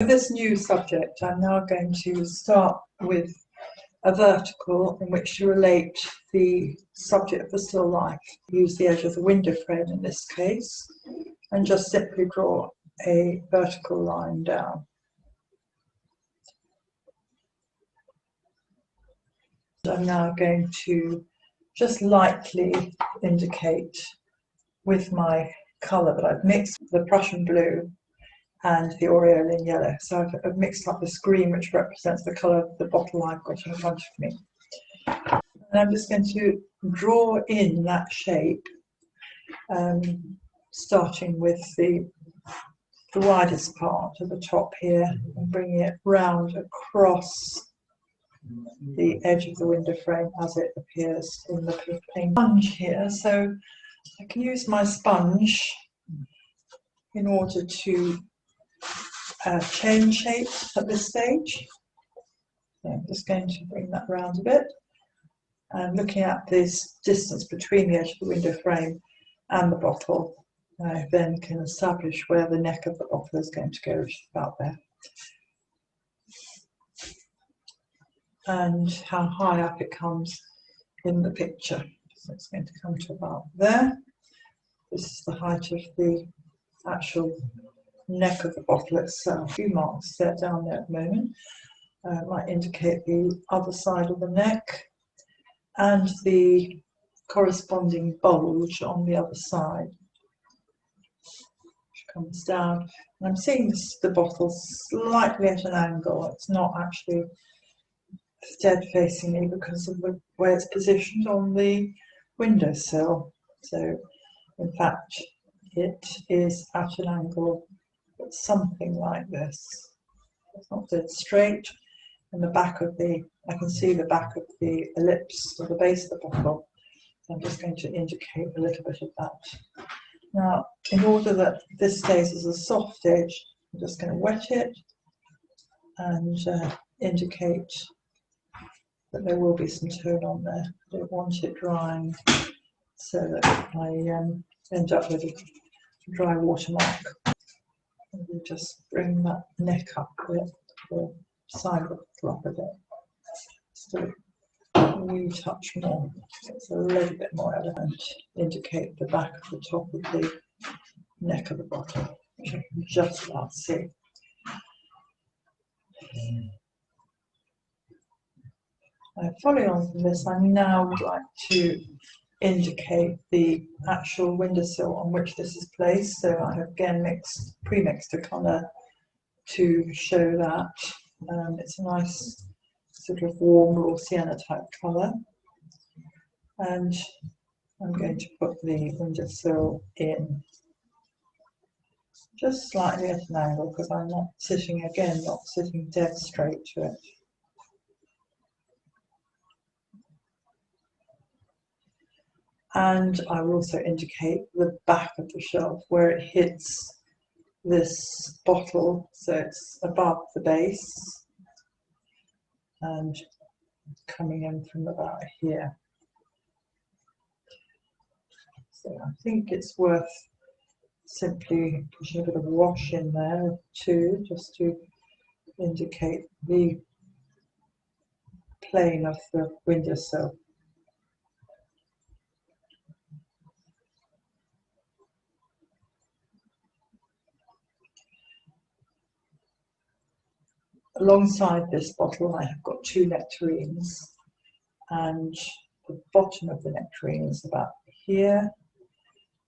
For this new subject, I'm now going to start with a vertical in which to relate the subject of the still life. Use the edge of the window frame in this case, and just simply draw a vertical line down. I'm now going to just lightly indicate with my colour that I've mixed the Prussian blue and the aureolin yellow. So I've mixed up this green, which represents the colour of the bottle I've got in front of me. And I'm just going to draw in that shape, starting with the widest part at the top here and bringing it round across the edge of the window frame as it appears in the painting. Sponge here, so I can use my sponge in order to change shape at this stage. So I'm just going to bring that round a bit, and looking at this distance between the edge of the window frame and the bottle, I then can establish where the neck of the bottle is going to go, which is about there, and how high up it comes in the picture. So it's going to come to about there. This is the height of the actual neck of the bottle itself. A few marks there down there at the moment might indicate the other side of the neck and the corresponding bulge on the other side, which comes down. And I'm seeing the bottle slightly at an angle. It's not actually dead facing me because of the way it's positioned on the windowsill. So in fact it is at an angle, but something like this. It's not dead straight. And the back of I can see the back of the ellipse or the base of the bottle. So I'm just going to indicate a little bit of that. Now, in order that this stays as a soft edge, I'm just going to wet it and indicate that there will be some tone on there. I don't want it drying so that I end up with a dry watermark. And we'll just bring that neck up with the side of the bottle up a bit. Still a wee touch more. It's a little bit more elegant. Indicate the back of the top of the neck of the bottle, which I can just about see. Following on from this, I now would like to indicate the actual windowsill on which this is placed. So I have again pre-mixed a colour to show that. It's a nice sort of warm raw sienna type colour, and I'm going to put the windowsill in just slightly at an angle because I'm not sitting dead straight to it. And I will also indicate the back of the shelf where it hits this bottle, so it's above the base and coming in from about here. So I think it's worth simply pushing a bit of wash in there too, just to indicate the plane of the windowsill. Alongside this bottle I have got two nectarines, and the bottom of the nectarine is about here,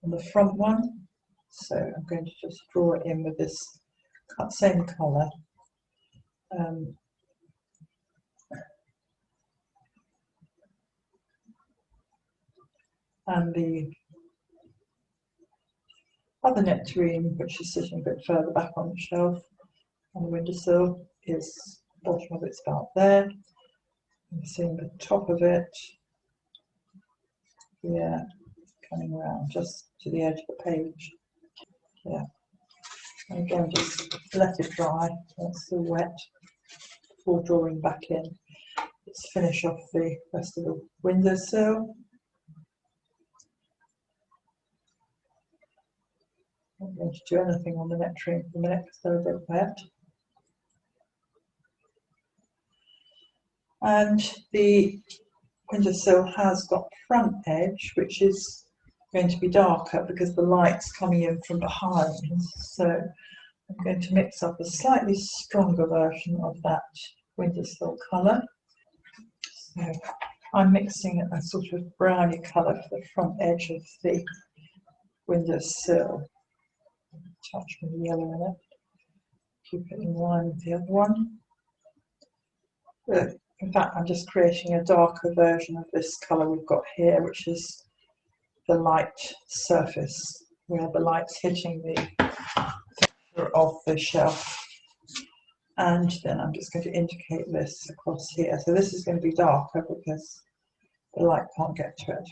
and the front one. So I'm going to just draw it in with this same colour. And the other nectarine, which is sitting a bit further back on the shelf on the windowsill, is the bottom of it's about there. I'm seeing the top of it here, coming around just to the edge of the page. Yeah. And again, just let it dry. It's still wet before drawing back in. Let's finish off the rest of the windowsill. I'm not going to do anything on the nectarine for the minute because they're a bit wet. And the windowsill has got front edge, which is going to be darker because the light's coming in from behind. So I'm going to mix up a slightly stronger version of that windowsill colour. So I'm mixing a sort of browny colour for the front edge of the windowsill. Touch with the yellow in it. Keep it in line with the other one. But in fact, I'm just creating a darker version of this colour we've got here, which is the light surface where the light's hitting the texture of the shelf. And then I'm just going to indicate this across here. So this is going to be darker because the light can't get to it.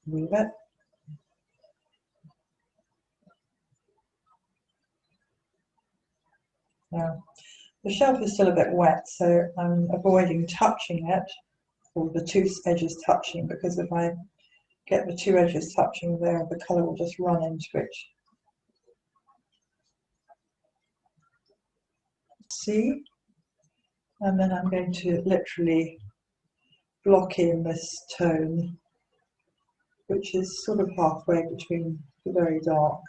Move it. Now, the shelf is still a bit wet, so I'm avoiding touching it, or the two edges touching, because if I get the two edges touching there, the colour will just run into it. See? And then I'm going to literally block in this tone, which is sort of halfway between the very dark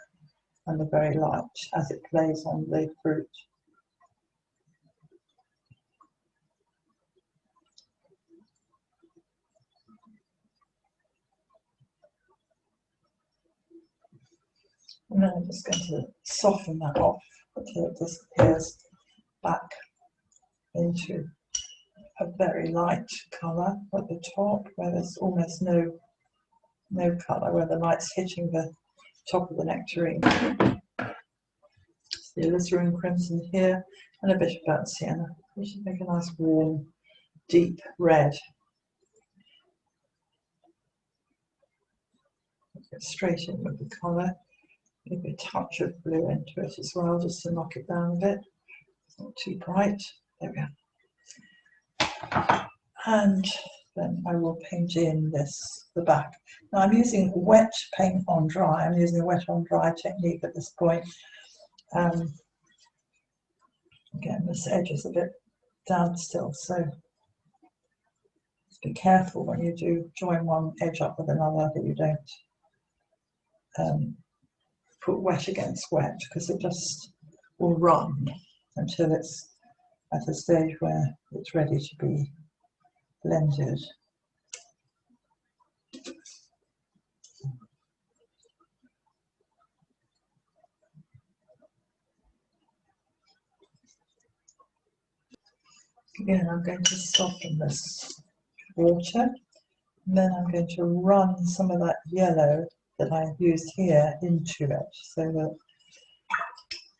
and the very light as it plays on the fruit. And then I'm just going to soften that off until it disappears back into a very light colour at the top, where there's almost no colour, where the light's hitting the top of the nectarine. The alizarin crimson here, and a bit of burnt sienna, which should make a nice warm, deep red. Get straight in with the colour. Give a touch of blue into it as well, just to knock it down a bit. It's not too bright. There we are. And then I will paint in the back. Now I'm using wet paint on dry. I'm using a wet on dry technique at this point. Again, this edge is a bit damp still, so just be careful when you do join one edge up with another that you don't put wet against wet, because it just will run until it's at a stage where it's ready to be blended. Again, I'm going to soften this water, and then I'm going to run some of that yellow that I've used here into it, so that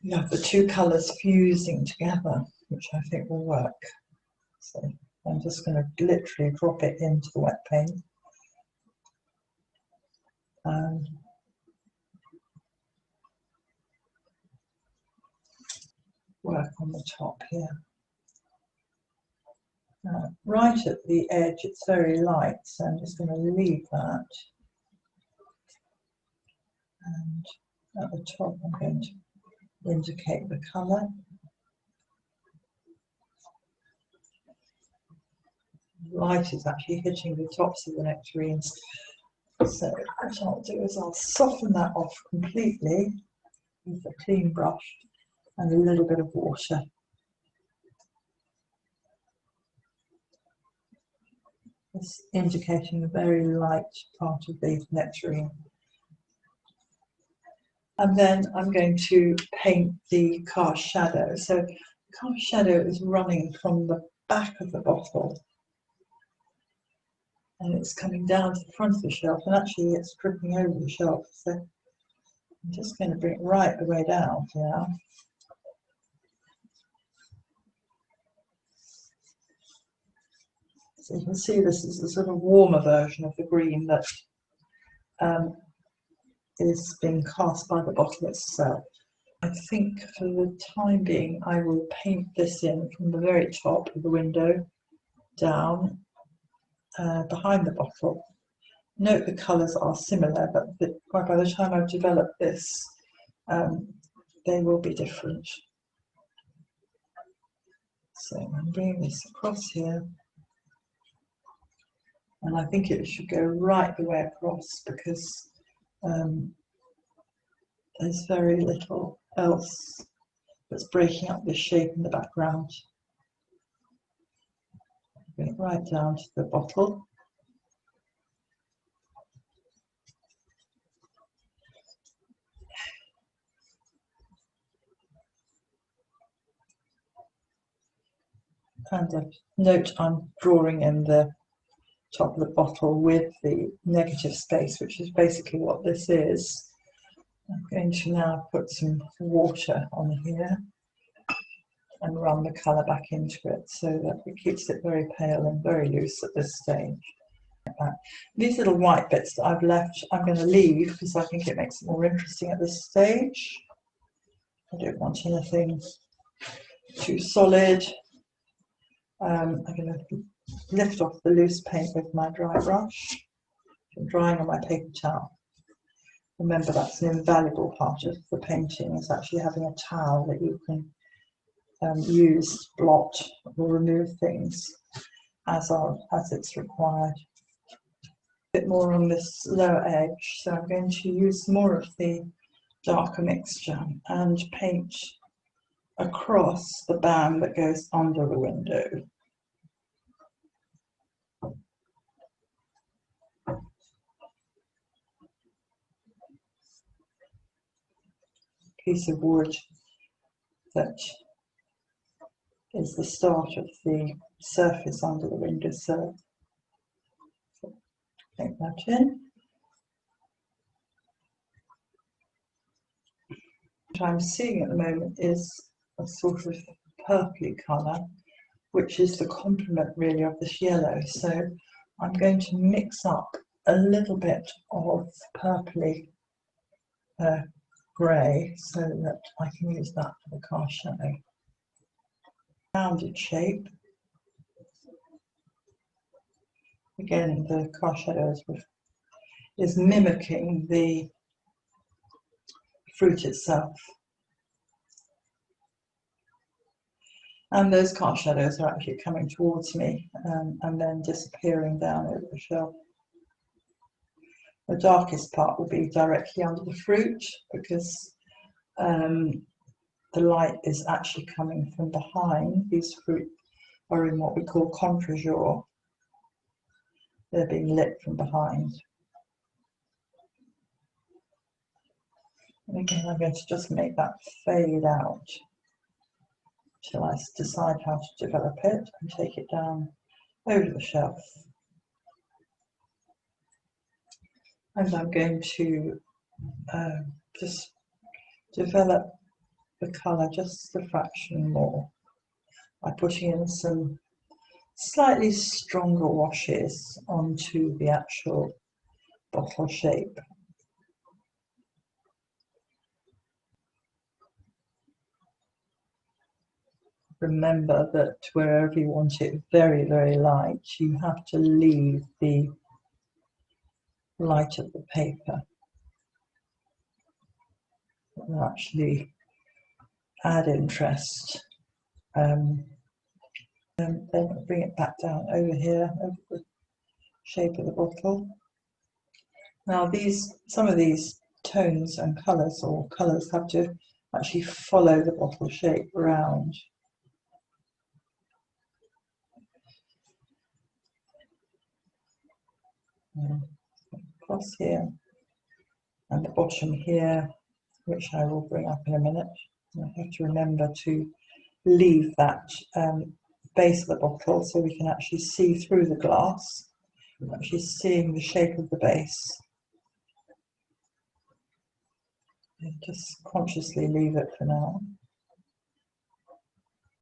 you have the two colours fusing together, which I think will work. So I'm just going to literally drop it into the wet paint and work on the top here. Right at the edge it's very light, so I'm just going to leave that, and at the top I'm going to indicate the colour. Light is actually hitting the tops of the nectarines, so what I'll do is I'll soften that off completely with a clean brush and a little bit of water. It's indicating the very light part of the nectarine. And then I'm going to paint the cast shadow. So the cast shadow is running from the back of the bottle, and it's coming down to the front of the shelf, and actually it's dripping over the shelf. So I'm just going to bring it right the way down now. So you can see this is a sort of warmer version of the green that is being cast by the bottle itself. I think for the time being I will paint this in from the very top of the window down behind the bottle. Note the colours are similar, but by the time I've developed this they will be different. So I'm bringing this across here, and I think it should go right the way across because there's very little else that's breaking up this shape in the background. Bring it right down to the bottle. And a note, I'm drawing in the top of the bottle with the negative space, which is basically what this is. I'm going to now put some water on here and run the colour back into it so that it keeps it very pale and very loose at this stage. These little white bits that I've left, I'm going to leave because I think it makes it more interesting at this stage. I don't want anything too solid. I'm going to lift off the loose paint with my dry brush. I'm drying on my paper towel. Remember, that's an invaluable part of the painting, is actually having a towel that you can use, blot or remove things as it's required. A bit more on this lower edge, so I'm going to use more of the darker mixture and paint across the band that goes under the window. Piece of wood that is the start of the surface under the windowsill. Paint that in. What I'm seeing at the moment is a sort of purpley colour, which is the complement really of this yellow. So I'm going to mix up a little bit of purpley grey so that I can use that for the car shadow. Rounded shape. Again, the car shadow is mimicking the fruit itself. And those car shadows are actually coming towards me and then disappearing down over the shelf. The darkest part will be directly under the fruit because the light is actually coming from behind. These fruit are in what we call contre-jour. They're being lit from behind. And again, I'm going to just make that fade out till I decide how to develop it and take it down over the shelf. And I'm going to just develop the colour just a fraction more by putting in some slightly stronger washes onto the actual bottle shape. Remember that wherever you want it very, very light, you have to leave the light of the paper. It will actually add interest. And then bring it back down over here, over the shape of the bottle. Now some of these tones and colours or colours have to actually follow the bottle shape round. Across here and the bottom here, which I will bring up in a minute. I have to remember to leave that base of the bottle so we can actually see through the glass, actually seeing the shape of the base. And just consciously leave it for now.